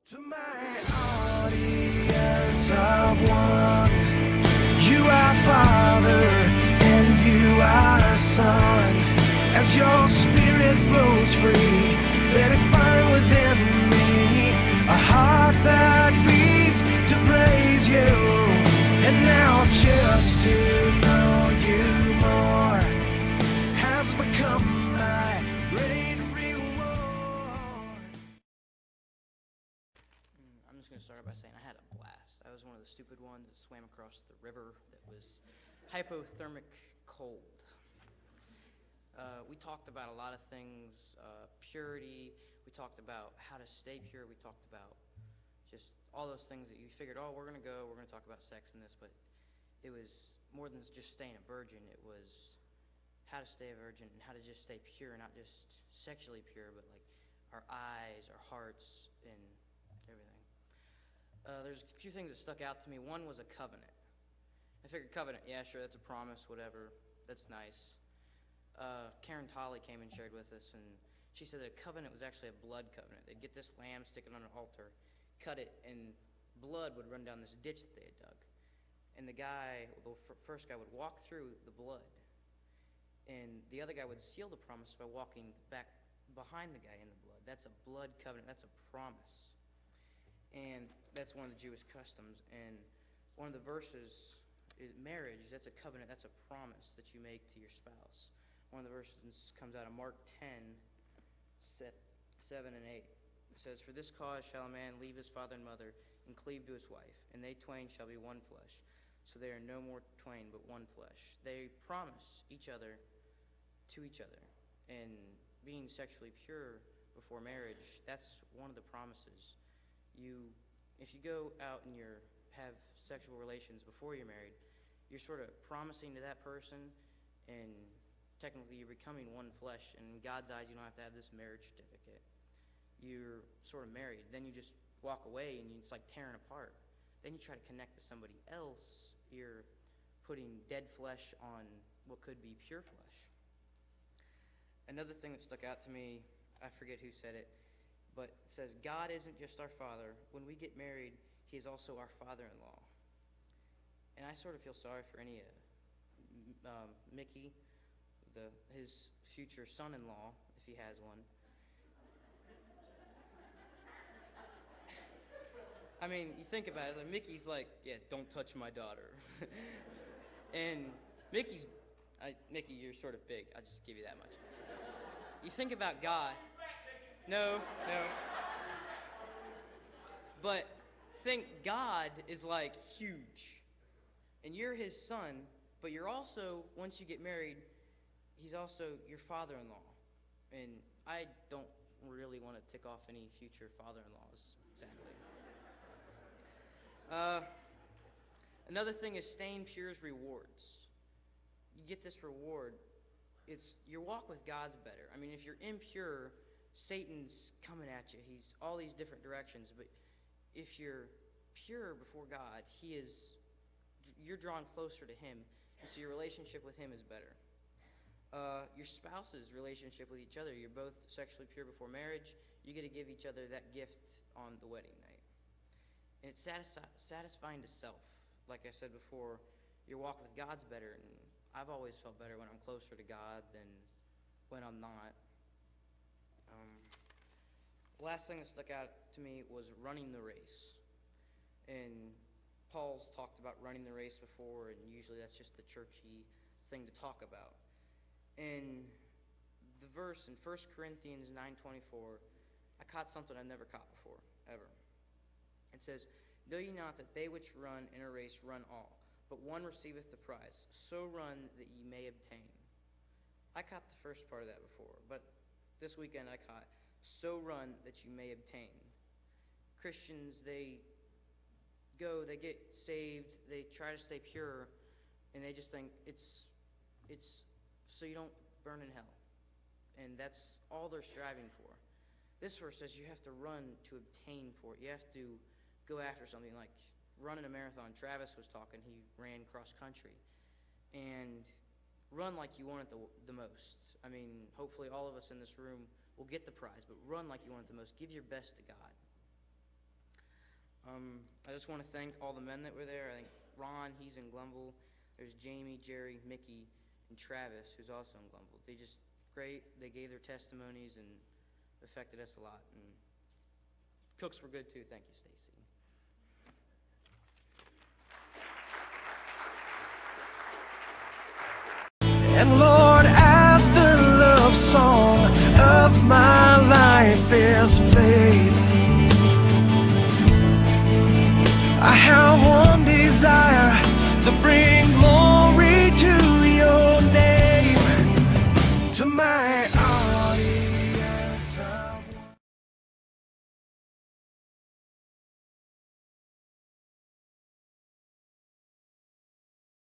To my audience of one, you are Father and you are Son. As your Spirit flows free, let it find within me a heart that beats to praise you. And now just to know you more has become my great reward. I'm just going to start by saying I had a blast. I was one of the stupid ones that swam across the river that was hypothermic cold. We talked about a lot of things, purity. We talked about how to stay pure. We talked about just all those things that you figured, oh, we're going to talk about sex in this, but it was more than just staying a virgin. It was how to stay a virgin and how to just stay pure, not just sexually pure, but like our eyes, our hearts, and everything. There's a few things that stuck out to me. One was a covenant. I figured covenant, yeah, sure, that's a promise, whatever. That's nice. Karen Tolley came and shared with us, and she said that a covenant was actually a blood covenant. They'd get this lamb, stick it on an altar, cut it, and blood would run down this ditch that they had dug. And the first guy would walk through the blood, and the other guy would seal the promise by walking back behind the guy in the blood. That's a blood covenant. That's a promise. And that's one of the Jewish customs. And one of the verses is marriage. That's a covenant. That's a promise that you make to your spouse. One of the verses comes out of Mark 10, 7 and 8. It says, "For this cause shall a man leave his father and mother and cleave to his wife, and they twain shall be one flesh. So they are no more twain, but one flesh." They promise each other to each other. And being sexually pure before marriage, that's one of the promises. If you go out and have sexual relations before you're married, you're sort of promising to that person, and technically you're becoming one flesh. And in God's eyes, you don't have to have this marriage certificate. You're sort of married. Then you just walk away, and it's like tearing apart. Then you try to connect to somebody else. You're putting dead flesh on what could be pure flesh. Another thing that stuck out to me, I forget who said it, but it says, God isn't just our father. When we get married, he is also our father-in-law. And I sort of feel sorry for any Mickey, his future son-in-law, if he has one. I mean, you think about it, like Mickey's like, yeah, don't touch my daughter. And Mickey, you're sort of big. I'll just give you that much. You think about God. No. But think God is like huge. And you're his son, but you're also, once you get married, he's also your father-in-law. And I don't really want to tick off any future father-in-laws, exactly. Another thing is staying pure's rewards. You get this reward. It's your walk with God's better. I mean, if you're impure, Satan's coming at you. He's all these different directions. But if you're pure before God, you're drawn closer to him. And so your relationship with him is better. Your spouse's relationship with each other. You're both sexually pure before marriage. You get to give each other that gift on the wedding night. And it's satisfying to self. Like I said before, your walk with God's better. And I've always felt better when I'm closer to God than when I'm not. The last thing that stuck out to me was running the race. And Paul's talked about running the race before, and usually that's just the churchy thing to talk about. And the verse in 1 Corinthians 9:24, I caught something I've never caught before, ever. It says, "Know ye not that they which run in a race run all, but one receiveth the prize? So run that ye may obtain." I caught the first part of that before, but this weekend I caught, "So run that you may obtain." Christians, they get saved, they try to stay pure, and they just think it's so you don't burn in hell. And that's all they're striving for. This verse says you have to run to obtain for it. You have to go after something, like running a marathon. Travis was talking, he ran cross country. And run like you want it the most. I mean, hopefully all of us in this room will get the prize, but run like you want it the most. Give your best to God. I just want to thank all the men that were there. I think Ron, he's in Glenville. There's Jamie, Jerry, Mickey, and Travis, who's also in Glenville. They just great. They gave their testimonies and affected us a lot. And cooks were good too. Thank you, Stacy. And Lord, as the love song of my life is played, I have one desire